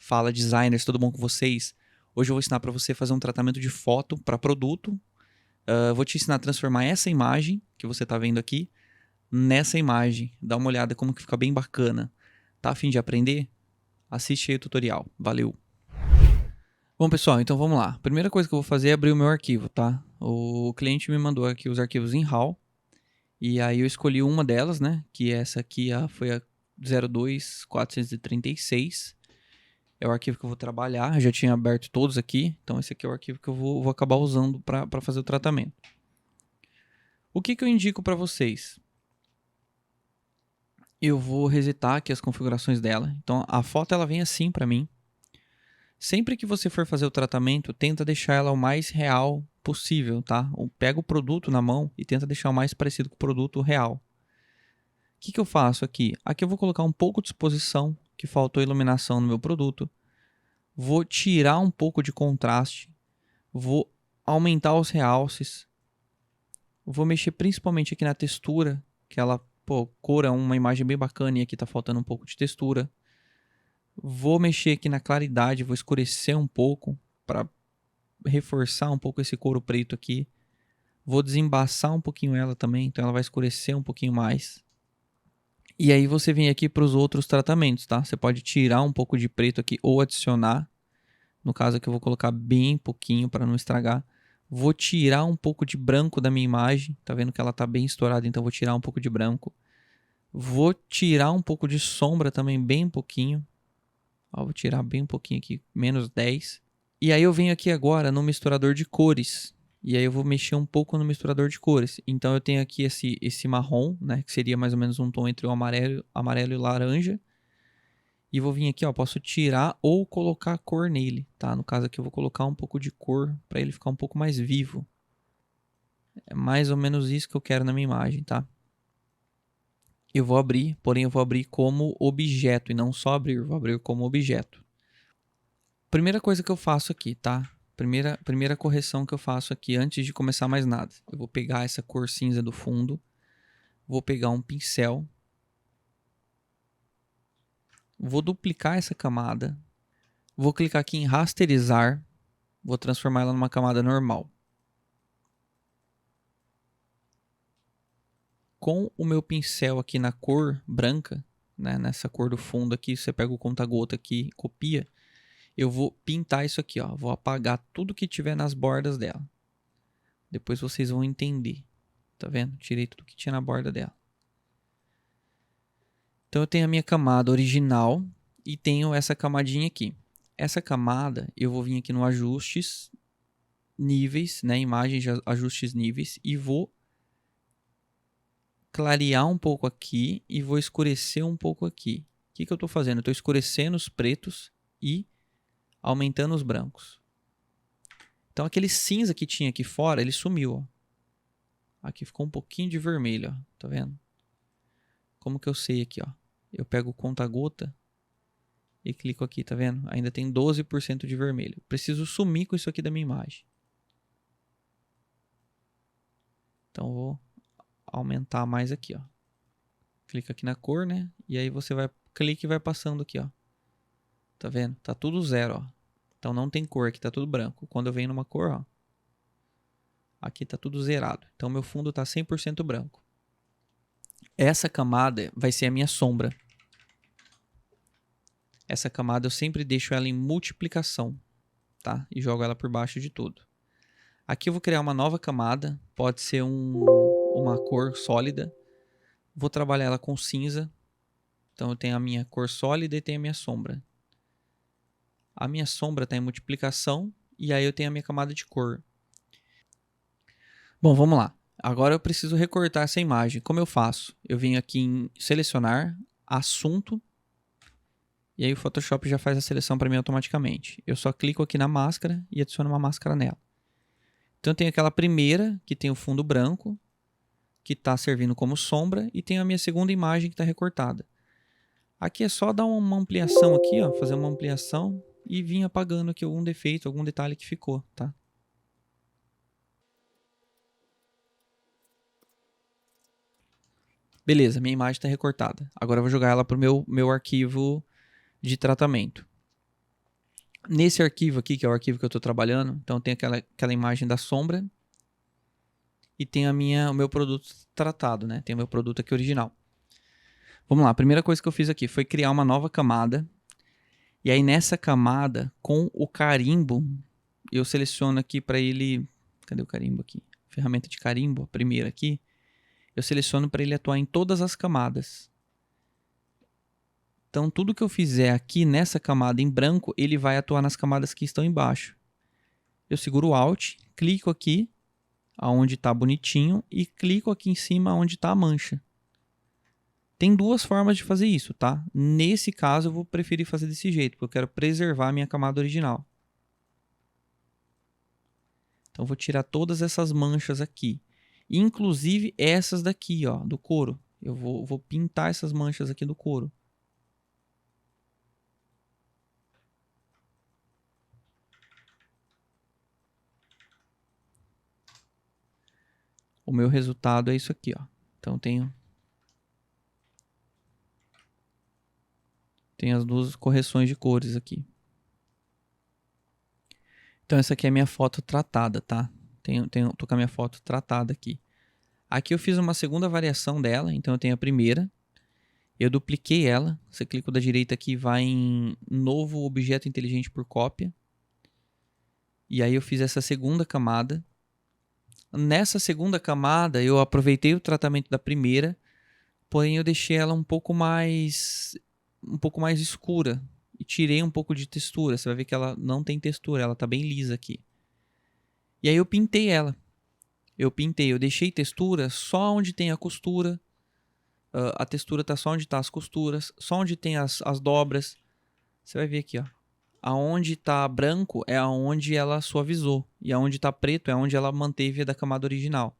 Fala designers, tudo bom com vocês? Hoje eu vou ensinar para você fazer um tratamento de foto para produto. Vou te ensinar a transformar essa imagem que você está vendo aqui nessa imagem. Dá uma olhada como que fica bem bacana. Tá a fim de aprender? Assiste aí o tutorial. Valeu! Bom pessoal, então vamos lá. Primeira coisa que eu vou fazer é abrir o meu arquivo, tá? O cliente me mandou aqui os arquivos em RAW. E aí eu escolhi uma delas, né? Que essa aqui foi a 02436. É o arquivo que eu vou trabalhar. Eu já tinha aberto todos aqui. Então esse aqui é o arquivo que eu vou acabar usando para fazer o tratamento. O que eu indico para vocês? Eu vou resetar aqui as configurações dela. Então a foto ela vem assim para mim. Sempre que você for fazer o tratamento, tenta deixar ela o mais real possível, tá? Pega o produto na mão e tenta deixar o mais parecido com o produto real. O que eu faço aqui? Aqui eu vou colocar um pouco de exposição, que faltou iluminação no meu produto. Vou tirar um pouco de contraste. Vou aumentar os realces. Vou mexer principalmente aqui na textura, que ela, cor é uma imagem bem bacana e aqui tá faltando um pouco de textura. Vou mexer aqui na claridade, vou escurecer um pouco para reforçar um pouco esse couro preto aqui. Vou desembaçar um pouquinho ela também, então ela vai escurecer um pouquinho mais. E aí você vem aqui para os outros tratamentos, tá? Você pode tirar um pouco de preto aqui ou adicionar. No caso aqui eu vou colocar bem pouquinho para não estragar. Vou tirar um pouco de branco da minha imagem. Tá vendo que ela tá bem estourada, então vou tirar um pouco de branco. Vou tirar um pouco de sombra também, bem pouquinho. Ó, vou tirar bem um pouquinho aqui, menos 10. E aí eu venho aqui agora no misturador de cores. E aí eu vou mexer um pouco no misturador de cores. Então eu tenho aqui esse marrom, né? Que seria mais ou menos um tom entre o amarelo e o laranja. E vou vir aqui, ó, posso tirar ou colocar cor nele, tá? No caso aqui eu vou colocar um pouco de cor para ele ficar um pouco mais vivo. É mais ou menos isso que eu quero na minha imagem, tá? Eu vou abrir, porém eu vou abrir como objeto e não só abrir, vou abrir como objeto. Primeira coisa que eu faço aqui, tá? Primeira correção que eu faço aqui antes de começar mais nada. Eu vou pegar essa cor cinza do fundo, vou pegar um pincel, vou duplicar essa camada, vou clicar aqui em rasterizar, vou transformar ela numa camada normal. Com o meu pincel aqui na cor branca, né, nessa cor do fundo aqui, você pega o conta-gota aqui, copia, eu vou pintar isso aqui, ó, vou apagar tudo que tiver nas bordas dela. Depois vocês vão entender, tá vendo? Tirei tudo que tinha na borda dela. Então eu tenho a minha camada original e tenho essa camadinha aqui. Essa camada eu vou vir aqui no ajustes, níveis, né, imagens de ajustes níveis e vou clarear um pouco aqui e vou escurecer um pouco aqui. O que eu estou fazendo? Eu estou escurecendo os pretos e aumentando os brancos. Então aquele cinza que tinha aqui fora, ele sumiu. Ó. Aqui ficou um pouquinho de vermelho, ó. Tá vendo? Como que eu sei aqui? Ó? Eu pego o conta-gota e clico aqui, tá vendo? Ainda tem 12% de vermelho. Preciso sumir com isso aqui da minha imagem. Então vou aumentar mais aqui, ó. Clica aqui na cor, né? E aí você vai clica e vai passando aqui, ó. Tá vendo? Tá tudo zero, ó. Então não tem cor, aqui tá tudo branco. Quando eu venho numa cor, ó, aqui tá tudo zerado. Então meu fundo tá 100% branco. Essa camada vai ser a minha sombra. Essa camada eu sempre deixo ela em multiplicação, tá? E jogo ela por baixo de tudo. Aqui eu vou criar uma nova camada, pode ser uma cor sólida. Vou trabalhar ela com cinza. Então eu tenho a minha cor sólida e tenho a minha sombra. A minha sombra está em multiplicação e aí eu tenho a minha camada de cor. Bom, vamos lá. Agora eu preciso recortar essa imagem. Como eu faço? Eu venho aqui em selecionar, assunto, e aí o Photoshop já faz a seleção para mim automaticamente. Eu só clico aqui na máscara e adiciono uma máscara nela. Então eu tenho aquela primeira, que tem o fundo branco, que está servindo como sombra, e tenho a minha segunda imagem que está recortada. Aqui é só dar uma ampliação aqui, ó, fazer uma ampliação e vir apagando aqui algum defeito, algum detalhe que ficou, tá? Beleza, minha imagem está recortada. Agora eu vou jogar ela para o meu arquivo de tratamento. Nesse arquivo aqui, que é o arquivo que eu estou trabalhando, então tem aquela imagem da sombra e tem o meu produto tratado, né? Tem o meu produto aqui original. Vamos lá, a primeira coisa que eu fiz aqui foi criar uma nova camada. E aí nessa camada, com o carimbo, eu seleciono aqui para ele... Cadê o carimbo aqui? Ferramenta de carimbo, a primeira aqui. Eu seleciono para ele atuar em todas as camadas. Então tudo que eu fizer aqui nessa camada em branco, ele vai atuar nas camadas que estão embaixo. Eu seguro o Alt, clico aqui, aonde está bonitinho, e clico aqui em cima onde está a mancha. Tem duas formas de fazer isso, tá? Nesse caso eu vou preferir fazer desse jeito, porque eu quero preservar a minha camada original. Então eu vou tirar todas essas manchas aqui. Inclusive essas daqui, ó, do couro. Eu vou pintar essas manchas aqui do couro. O meu resultado é isso aqui, ó. Então tenho as duas correções de cores aqui. Então essa aqui é a minha foto tratada, tá? Tô com a minha foto tratada aqui. Aqui eu fiz uma segunda variação dela, então eu tenho a primeira. Eu dupliquei ela. Você clica da direita aqui, vai em novo objeto inteligente por cópia. E aí eu fiz essa segunda camada. Nessa segunda camada eu aproveitei o tratamento da primeira, porém eu deixei ela um pouco mais escura e tirei um pouco de textura. Você vai ver que ela não tem textura, ela tá bem lisa aqui. E aí eu pintei ela. Eu deixei textura só onde tem a costura. A textura tá só onde tá as costuras, só onde tem as dobras. Você vai ver aqui, ó. Aonde tá branco é aonde ela suavizou. E aonde tá preto é onde ela manteve a da camada original.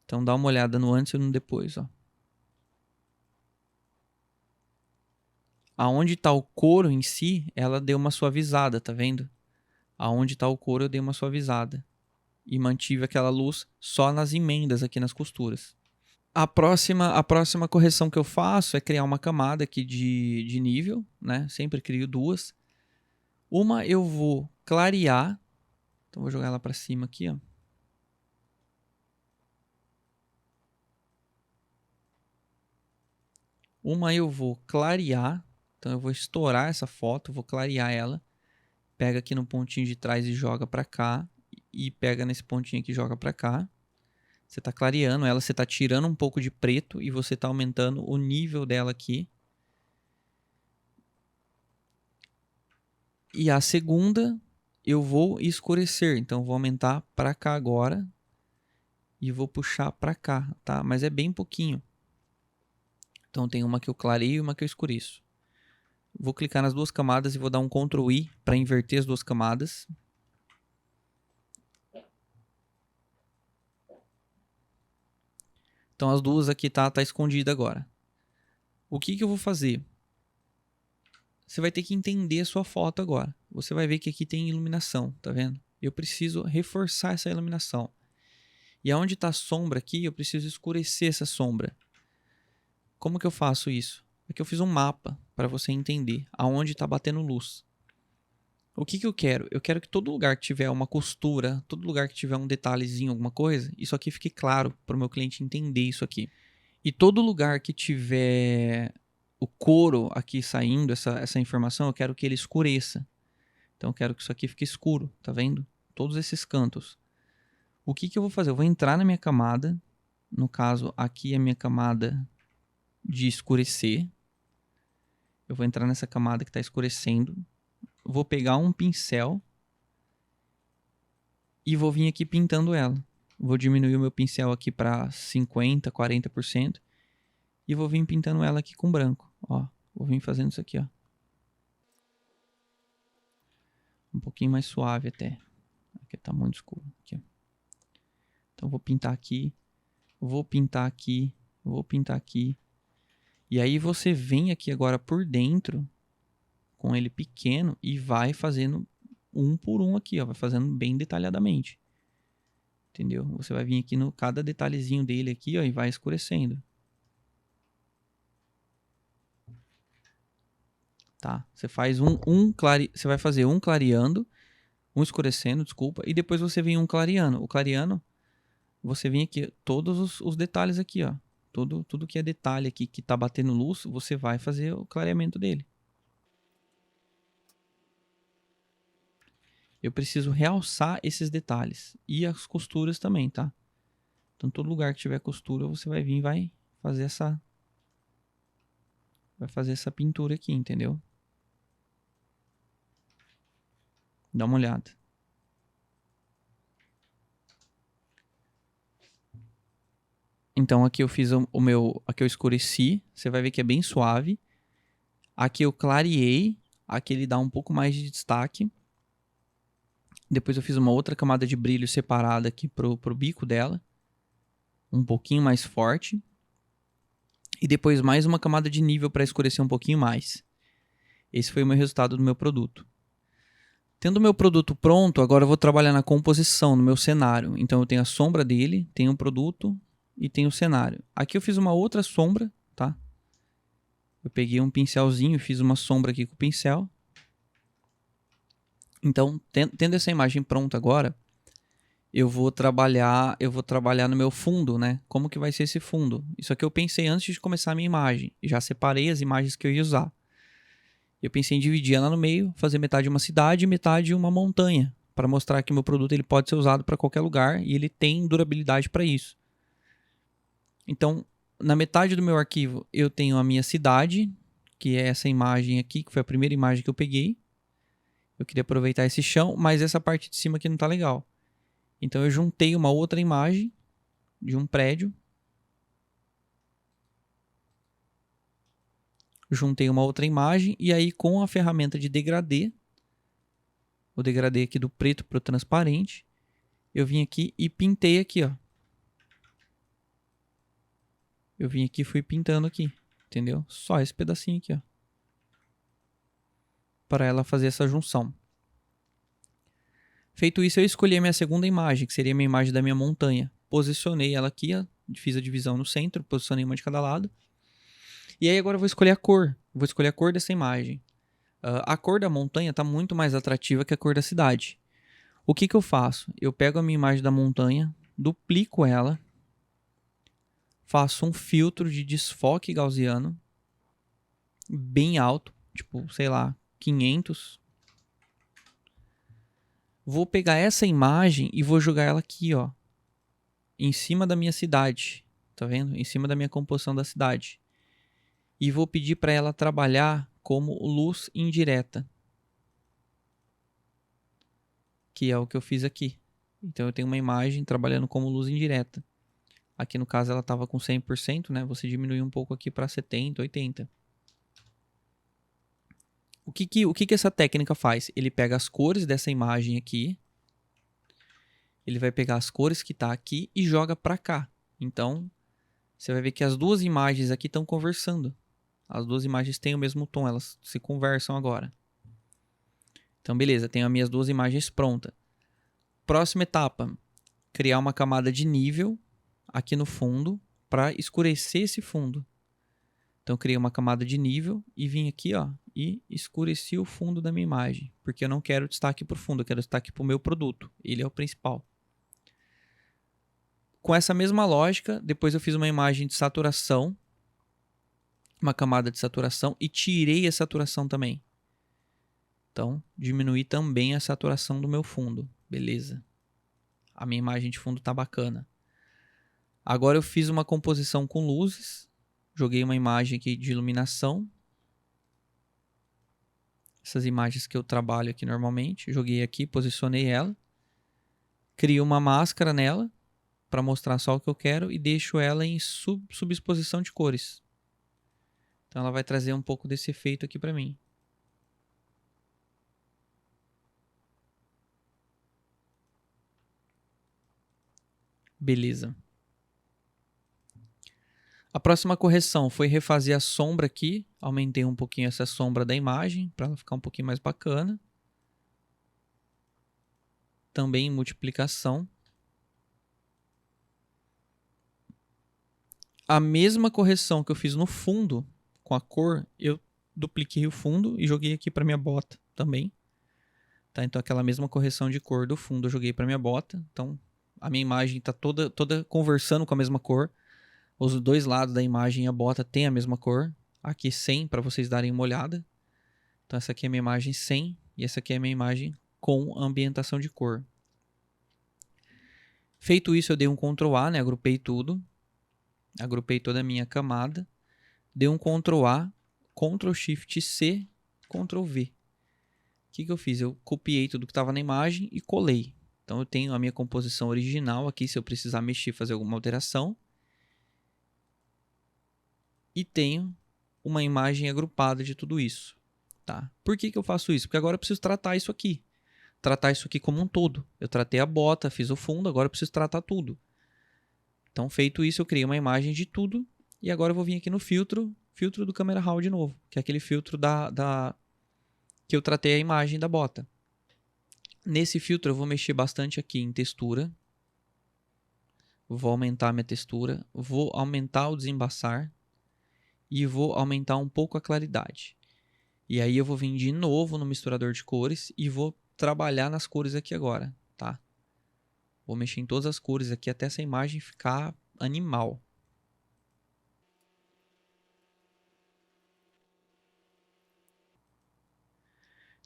Então dá uma olhada no antes e no depois, ó. Aonde tá o couro em si, ela deu uma suavizada, tá vendo? Aonde tá o couro eu dei uma suavizada. E mantive aquela luz só nas emendas aqui nas costuras. A próxima correção que eu faço é criar uma camada aqui de nível, né? Sempre crio duas. Uma eu vou clarear. Então vou jogar ela para cima aqui, ó. Uma eu vou clarear. Então eu vou estourar essa foto, vou clarear ela. Pega aqui no pontinho de trás e joga para cá. E pega nesse pontinho aqui e joga para cá. Você está clareando ela, você está tirando um pouco de preto e você está aumentando o nível dela aqui. E a segunda eu vou escurecer, então vou aumentar para cá agora e vou puxar para cá, tá? Mas é bem pouquinho. Então tem uma que eu clareio e uma que eu escureço. Vou clicar nas duas camadas e vou dar um Ctrl I para inverter as duas camadas. Então as duas aqui tá escondida agora. O que eu vou fazer? Você vai ter que entender a sua foto agora. Você vai ver que aqui tem iluminação, tá vendo? Eu preciso reforçar essa iluminação. E aonde está a sombra aqui, eu preciso escurecer essa sombra. Como que eu faço isso? Aqui eu fiz um mapa para você entender aonde está batendo luz. O que eu quero? Eu quero que todo lugar que tiver uma costura, todo lugar que tiver um detalhezinho, alguma coisa, isso aqui fique claro para o meu cliente entender isso aqui. E todo lugar que tiver o couro aqui saindo, essa informação, eu quero que ele escureça. Então eu quero que isso aqui fique escuro, tá vendo? Todos esses cantos. O que eu vou fazer? Eu vou entrar na minha camada. No caso, aqui é a minha camada de escurecer. Eu vou entrar nessa camada que está escurecendo. Vou pegar um pincel e vou vir aqui pintando ela. Vou diminuir o meu pincel aqui para 50%, 40% e vou vir pintando ela aqui com branco. Ó, vou vir fazendo isso aqui, ó. Um pouquinho mais suave até. Aqui tá muito escuro. Aqui. Então vou pintar aqui, vou pintar aqui, vou pintar aqui. E aí você vem aqui agora por dentro com ele pequeno e vai fazendo um por um aqui, ó, vai fazendo bem detalhadamente. Entendeu? Você vai vir aqui no cada detalhezinho dele aqui, ó, e vai escurecendo. tá? Você faz você vai fazer um clareando, um escurecendo, desculpa, e depois você vem um clareando. O clareando, você vem aqui, todos os detalhes aqui, ó. Tudo que é detalhe aqui que tá batendo luz, você vai fazer o clareamento dele. Eu preciso realçar esses detalhes. E as costuras também, tá? Então, todo lugar que tiver costura, você vai vir e vai fazer essa pintura aqui, entendeu? Dá uma olhada. Então, aqui eu fiz o meu... Aqui eu escureci. Você vai ver que é bem suave. Aqui eu clareei. Aqui ele dá um pouco mais de destaque. Depois eu fiz uma outra camada de brilho separada aqui pro bico dela. Um pouquinho mais forte. E depois mais uma camada de nível para escurecer um pouquinho mais. Esse foi o meu resultado do meu produto. Tendo o meu produto pronto, agora eu vou trabalhar na composição, no meu cenário. Então eu tenho a sombra dele, tenho o produto e tenho o cenário. Aqui eu fiz uma outra sombra, tá? Eu peguei um pincelzinho e fiz uma sombra aqui com o pincel. Então, tendo essa imagem pronta agora, eu vou trabalhar no meu fundo, né? Como que vai ser esse fundo? Isso aqui eu pensei antes de começar a minha imagem. Já separei as imagens que eu ia usar. Eu pensei em dividir ela no meio, fazer metade uma cidade e metade uma montanha, para mostrar que o meu produto ele pode ser usado para qualquer lugar e ele tem durabilidade para isso. Então, na metade do meu arquivo, eu tenho a minha cidade, que é essa imagem aqui, que foi a primeira imagem que eu peguei. Eu queria aproveitar esse chão, mas essa parte de cima aqui não tá legal. Então eu juntei uma outra imagem de um prédio. Juntei uma outra imagem e aí com a ferramenta de degradê, o degradê aqui do preto para o transparente, eu vim aqui e pintei aqui, ó. Eu vim aqui e fui pintando aqui, entendeu? Só esse pedacinho aqui, ó. Para ela fazer essa junção. Feito isso, eu escolhi a minha segunda imagem, que seria a minha imagem da minha montanha. Posicionei ela aqui, ó, fiz a divisão no centro, posicionei uma de cada lado. E aí agora eu vou escolher a cor. Vou escolher a cor dessa imagem. A cor da montanha está muito mais atrativa que a cor da cidade. O que eu faço? Eu pego a minha imagem da montanha, duplico ela, faço um filtro de desfoque gaussiano bem alto, tipo, sei lá, 500. Vou pegar essa imagem e vou jogar ela aqui, ó, em cima da minha cidade, tá vendo? Em cima da minha composição da cidade. E vou pedir para ela trabalhar como luz indireta, que é o que eu fiz aqui. Então eu tenho uma imagem trabalhando como luz indireta. Aqui no caso ela estava com 100%, né? Você diminui um pouco aqui para 70, 80. O que essa técnica faz? Ele pega as cores dessa imagem aqui, ele vai pegar as cores que tá aqui e joga para cá. Então, você vai ver que as duas imagens aqui estão conversando. As duas imagens têm o mesmo tom, elas se conversam agora. Então, beleza, tenho as minhas duas imagens prontas. Próxima etapa, criar uma camada de nível aqui no fundo para escurecer esse fundo. Então, eu criei uma camada de nível e vim aqui, ó, e escureci o fundo da minha imagem, porque eu não quero destaque para o fundo, eu quero destaque para o meu produto. Ele é o principal. Com essa mesma lógica, depois eu fiz uma imagem de saturação, uma camada de saturação e tirei a saturação também. Então, diminuí também a saturação do meu fundo. Beleza. A minha imagem de fundo tá bacana. Agora eu fiz uma composição com luzes. Joguei uma imagem aqui de iluminação. Essas imagens que eu trabalho aqui normalmente. Joguei aqui, posicionei ela. Crio uma máscara nela para mostrar só o que eu quero e deixo ela em subexposição de cores. Então ela vai trazer um pouco desse efeito aqui para mim. Beleza. A próxima correção foi refazer a sombra aqui. Aumentei um pouquinho essa sombra da imagem para ela ficar um pouquinho mais bacana. Também em multiplicação. A mesma correção que eu fiz no fundo com a cor, eu dupliquei o fundo e joguei aqui para minha bota também. Tá? Então aquela mesma correção de cor do fundo eu joguei para minha bota. Então a minha imagem está toda conversando com a mesma cor. Os dois lados da imagem e a bota tem a mesma cor. Aqui sem, para vocês darem uma olhada. Então essa aqui é a minha imagem sem e essa aqui é a minha imagem com ambientação de cor. Feito isso, eu dei um Ctrl A, né? Agrupei tudo. Agrupei toda a minha camada. Dei um Ctrl A, Ctrl Shift C, Ctrl V. O que eu fiz? Eu copiei tudo que estava na imagem e colei. Então eu tenho a minha composição original aqui, se eu precisar mexer, fazer alguma alteração. E tenho uma imagem agrupada de tudo isso. Tá? Por que eu faço isso? Porque agora eu preciso tratar isso aqui. Tratar isso aqui como um todo. Eu tratei a bota, fiz o fundo, agora eu preciso tratar tudo. Então, feito isso, eu criei uma imagem de tudo. E agora eu vou vir aqui no filtro do Camera Raw de novo. Que é aquele filtro que eu tratei a imagem da bota. Nesse filtro eu vou mexer bastante aqui em textura. Vou aumentar a minha textura. Vou aumentar o desembaçar. E vou aumentar um pouco a claridade. E aí eu vou vir de novo no misturador de cores e vou trabalhar nas cores aqui agora, tá? Vou mexer em todas as cores aqui até essa imagem ficar animal.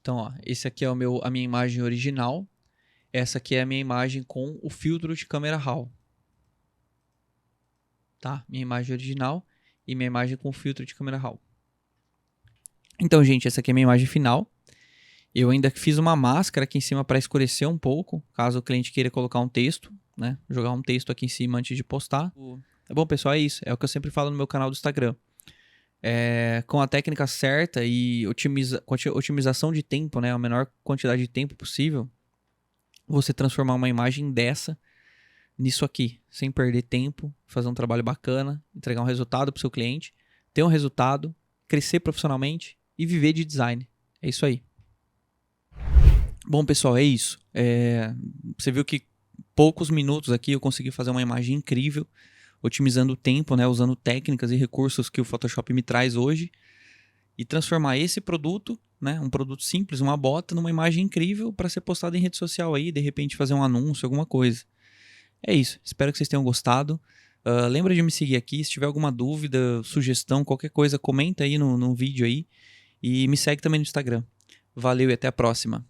Então, ó, esse aqui é a minha imagem original. Essa aqui é a minha imagem com o filtro de Camera Raw. Tá? Minha imagem original e minha imagem com o filtro de Camera Raw. Então, gente, essa aqui é a minha imagem final. Eu ainda fiz uma máscara aqui em cima para escurecer um pouco, caso o cliente queira colocar um texto, né? Jogar um texto aqui em cima antes de postar. Bom, pessoal, é isso. É o que eu sempre falo no meu canal do Instagram. Com a técnica certa e otimização de tempo, né? A menor quantidade de tempo possível, você transformar uma imagem dessa nisso aqui, sem perder tempo, fazer um trabalho bacana, entregar um resultado para o seu cliente, ter um resultado, crescer profissionalmente e viver de design. É isso aí. Bom, pessoal, é isso. Você viu que poucos minutos aqui eu consegui fazer uma imagem incrível, otimizando o tempo, né, usando técnicas e recursos que o Photoshop me traz hoje, e transformar esse produto, né, um produto simples, uma bota, numa imagem incrível para ser postada em rede social aí, de repente fazer um anúncio, alguma coisa. É isso. Espero que vocês tenham gostado. Lembra de me seguir aqui. Se tiver alguma dúvida, sugestão, qualquer coisa, comenta aí no vídeo aí. E me segue também no Instagram. Valeu e até a próxima.